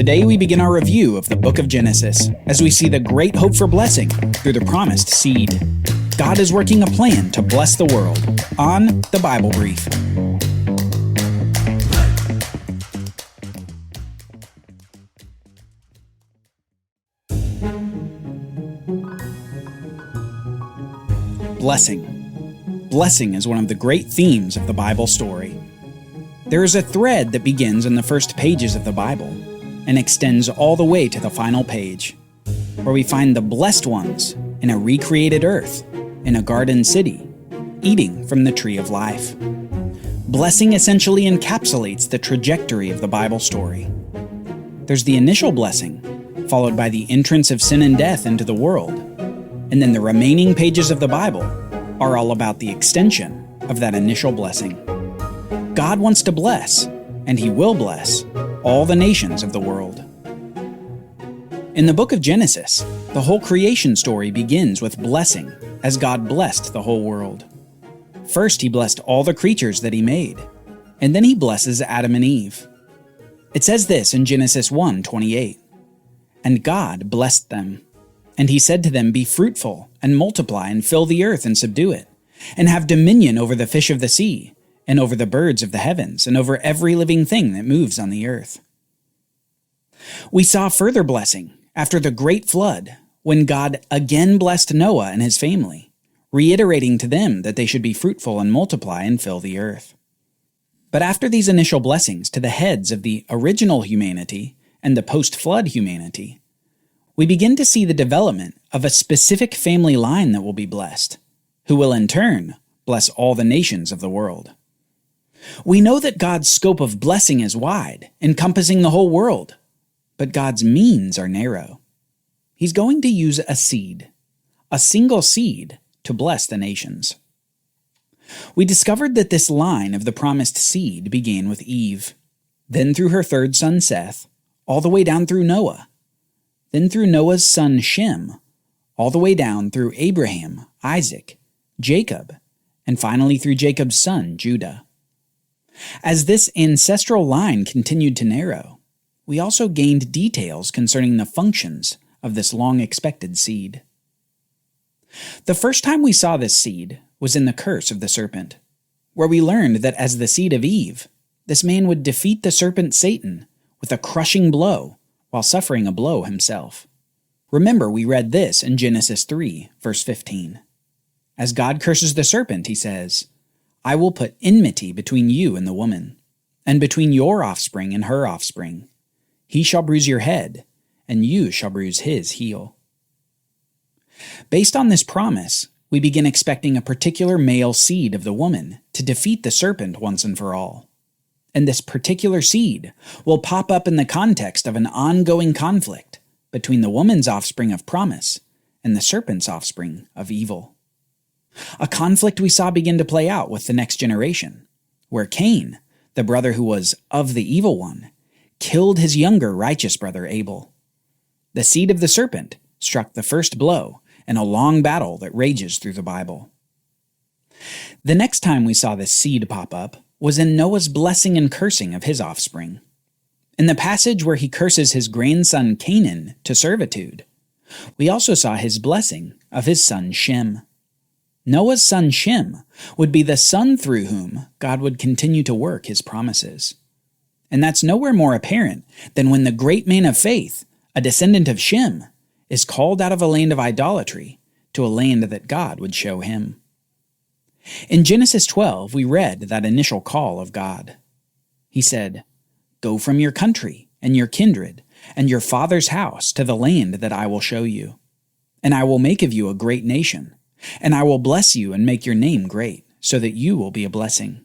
Today we begin our review of the book of Genesis as we see the great hope for blessing through the promised seed. God is working a plan to bless the world on the Bible Brief. Blessing. Blessing is one of the great themes of the Bible story. There is a thread that begins in the first pages of the Bible and extends all the way to the final page, where we find the blessed ones in a recreated earth, in a garden city, eating from the tree of life. Blessing essentially encapsulates the trajectory of the Bible story. There's the initial blessing, followed by the entrance of sin and death into the world, and then the remaining pages of the Bible are all about the extension of that initial blessing. God wants to bless, and He will bless, all the nations of the world. In the book of Genesis, the whole creation story begins with blessing as God blessed the whole world. First, He blessed all the creatures that He made, and then He blesses Adam and Eve. It says this in Genesis 1:28, "And God blessed them. And He said to them, Be fruitful, and multiply, and fill the earth, and subdue it, and have dominion over the fish of the sea, and over the birds of the heavens, and over every living thing that moves on the earth." We saw further blessing after the great flood, when God again blessed Noah and his family, reiterating to them that they should be fruitful and multiply and fill the earth. But after these initial blessings to the heads of the original humanity and the post-flood humanity, we begin to see the development of a specific family line that will be blessed, who will in turn bless all the nations of the world. We know that God's scope of blessing is wide, encompassing the whole world, but God's means are narrow. He's going to use a seed, a single seed, to bless the nations. We discovered that this line of the promised seed began with Eve, then through her third son Seth, all the way down through Noah, then through Noah's son Shem, all the way down through Abraham, Isaac, Jacob, and finally through Jacob's son Judah. As this ancestral line continued to narrow, we also gained details concerning the functions of this long-expected seed. The first time we saw this seed was in the curse of the serpent, where we learned that as the seed of Eve, this man would defeat the serpent Satan with a crushing blow while suffering a blow himself. Remember, we read this in Genesis 3, verse 15. As God curses the serpent, He says, "I will put enmity between you and the woman, and between your offspring and her offspring. He shall bruise your head, and you shall bruise his heel." Based on this promise, we begin expecting a particular male seed of the woman to defeat the serpent once and for all. And this particular seed will pop up in the context of an ongoing conflict between the woman's offspring of promise and the serpent's offspring of evil. A conflict we saw begin to play out with the next generation, where Cain, the brother who was of the evil one, killed his younger righteous brother Abel. The seed of the serpent struck the first blow in a long battle that rages through the Bible. The next time we saw this seed pop up was in Noah's blessing and cursing of his offspring. In the passage where he curses his grandson Canaan to servitude, we also saw his blessing of his son Shem. Noah's son Shem would be the son through whom God would continue to work His promises. And that's nowhere more apparent than when the great man of faith, a descendant of Shem, is called out of a land of idolatry to a land that God would show him. In Genesis 12, we read that initial call of God. He said, "Go from your country and your kindred and your father's house to the land that I will show you. And I will make of you a great nation. And I will bless you and make your name great, so that you will be a blessing.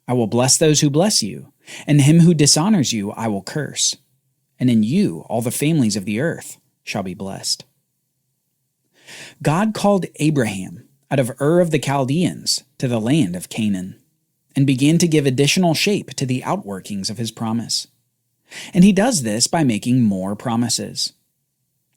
I will bless those who bless you, and him who dishonors you I will curse. And in you all the families of the earth shall be blessed." God called Abraham out of Ur of the Chaldeans to the land of Canaan, and began to give additional shape to the outworkings of His promise. And He does this by making more promises.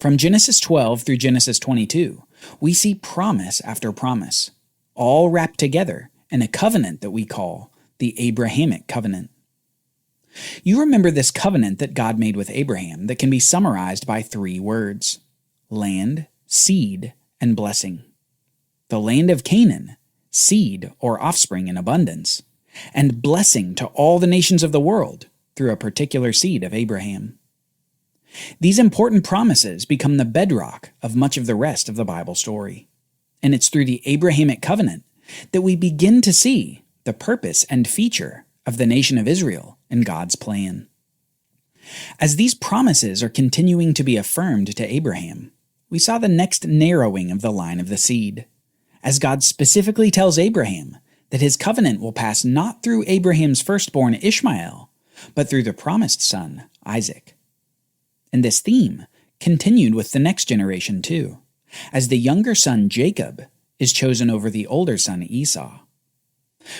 From Genesis 12 through Genesis 22, we see promise after promise, all wrapped together in a covenant that we call the Abrahamic covenant. You remember this covenant that God made with Abraham that can be summarized by 3 words: land, seed, and blessing. The land of Canaan, seed or offspring in abundance, and blessing to all the nations of the world through a particular seed of Abraham. These important promises become the bedrock of much of the rest of the Bible story. And it's through the Abrahamic covenant that we begin to see the purpose and feature of the nation of Israel in God's plan. As these promises are continuing to be affirmed to Abraham, we saw the next narrowing of the line of the seed, as God specifically tells Abraham that his covenant will pass not through Abraham's firstborn Ishmael, but through the promised son, Isaac. And this theme continued with the next generation too, as the younger son, Jacob, is chosen over the older son, Esau.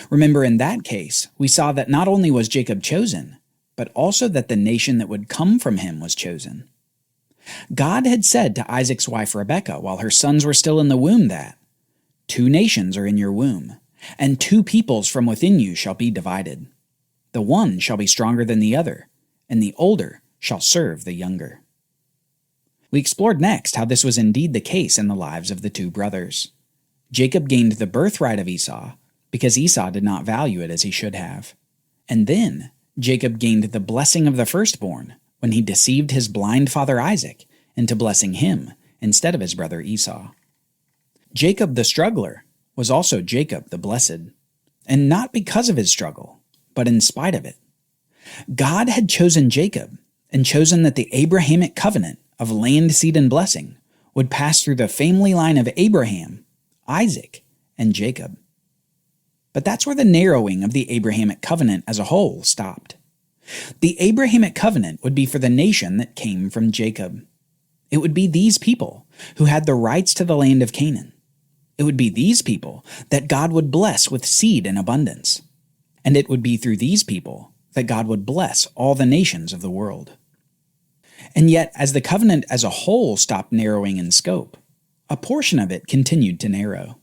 Remember, in that case, we saw that not only was Jacob chosen, but also that the nation that would come from him was chosen. God had said to Isaac's wife Rebekah while her sons were still in the womb that, "2 nations are in your womb, and 2 peoples from within you shall be divided. The one shall be stronger than the other, and the older shall serve the younger." We explored next how this was indeed the case in the lives of the 2 brothers. Jacob gained the birthright of Esau because Esau did not value it as he should have. And then Jacob gained the blessing of the firstborn when he deceived his blind father Isaac into blessing him instead of his brother Esau. Jacob the struggler was also Jacob the blessed, and not because of his struggle, but in spite of it. God had chosen Jacob and chosen that the Abrahamic covenant of land, seed, and blessing would pass through the family line of Abraham, Isaac, and Jacob. But that's where the narrowing of the Abrahamic covenant as a whole stopped. The Abrahamic covenant would be for the nation that came from Jacob. It would be these people who had the rights to the land of Canaan. It would be these people that God would bless with seed in abundance. And it would be through these people that God would bless all the nations of the world. And yet, as the covenant as a whole stopped narrowing in scope, a portion of it continued to narrow.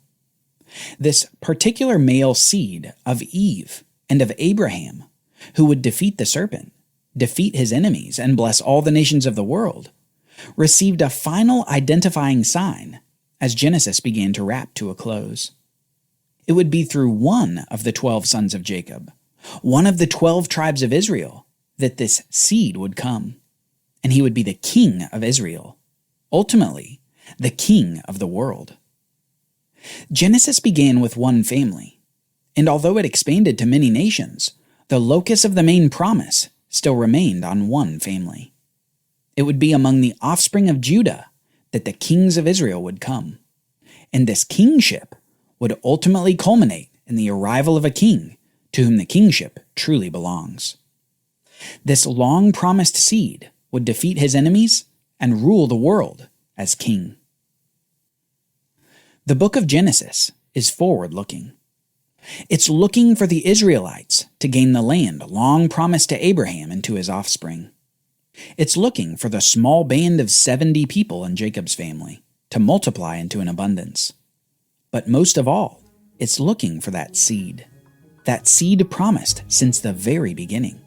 This particular male seed of Eve and of Abraham, who would defeat the serpent, defeat his enemies, and bless all the nations of the world, received a final identifying sign as Genesis began to wrap to a close. It would be through one of the 12 sons of Jacob, one of the 12 tribes of Israel, that this seed would come, and he would be the king of Israel, ultimately the king of the world. Genesis began with one family, and although it expanded to many nations, the locus of the main promise still remained on one family. It would be among the offspring of Judah that the kings of Israel would come, and this kingship would ultimately culminate in the arrival of a king to whom the kingship truly belongs. This long-promised seed would defeat his enemies and rule the world as king. The book of Genesis is forward-looking. It's looking for the Israelites to gain the land long promised to Abraham and to his offspring. It's looking for the small band of 70 people in Jacob's family to multiply into an abundance. But most of all, it's looking for that seed promised since the very beginning.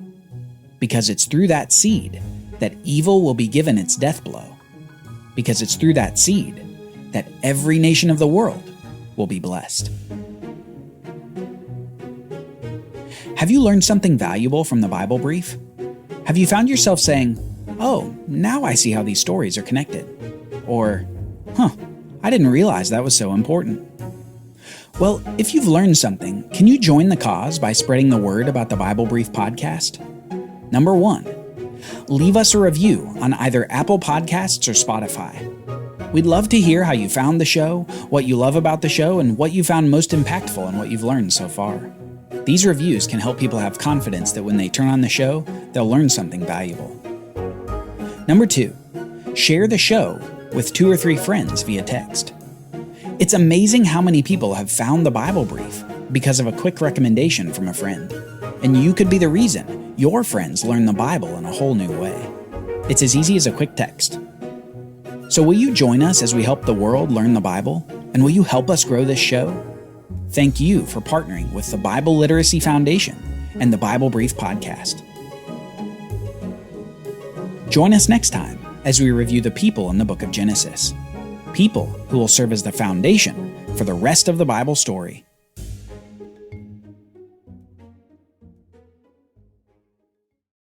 Because it's through that seed that evil will be given its death blow. Because it's through that seed that every nation of the world will be blessed. Have you learned something valuable from the Bible brief? Have you found yourself saying, "Oh, now I see how these stories are connected"? Or, I didn't realize that was so important. Well, if you've learned something, can you join the cause by spreading the word about the Bible Brief podcast? Number 1, leave us a review on either Apple Podcasts or Spotify. We'd love to hear how you found the show, what you love about the show, and what you found most impactful in what you've learned so far. These reviews can help people have confidence that when they turn on the show, they'll learn something valuable. Number 2, share the show with 2 or 3 friends via text. It's amazing how many people have found the Bible Brief because of a quick recommendation from a friend. And you could be the reason your friends learn the Bible in a whole new way. It's as easy as a quick text. So will you join us as we help the world learn the Bible? And will you help us grow this show? Thank you for partnering with the Bible Literacy Foundation and the Bible Brief podcast. Join us next time as we review the people in the book of Genesis. People who will serve as the foundation for the rest of the Bible story.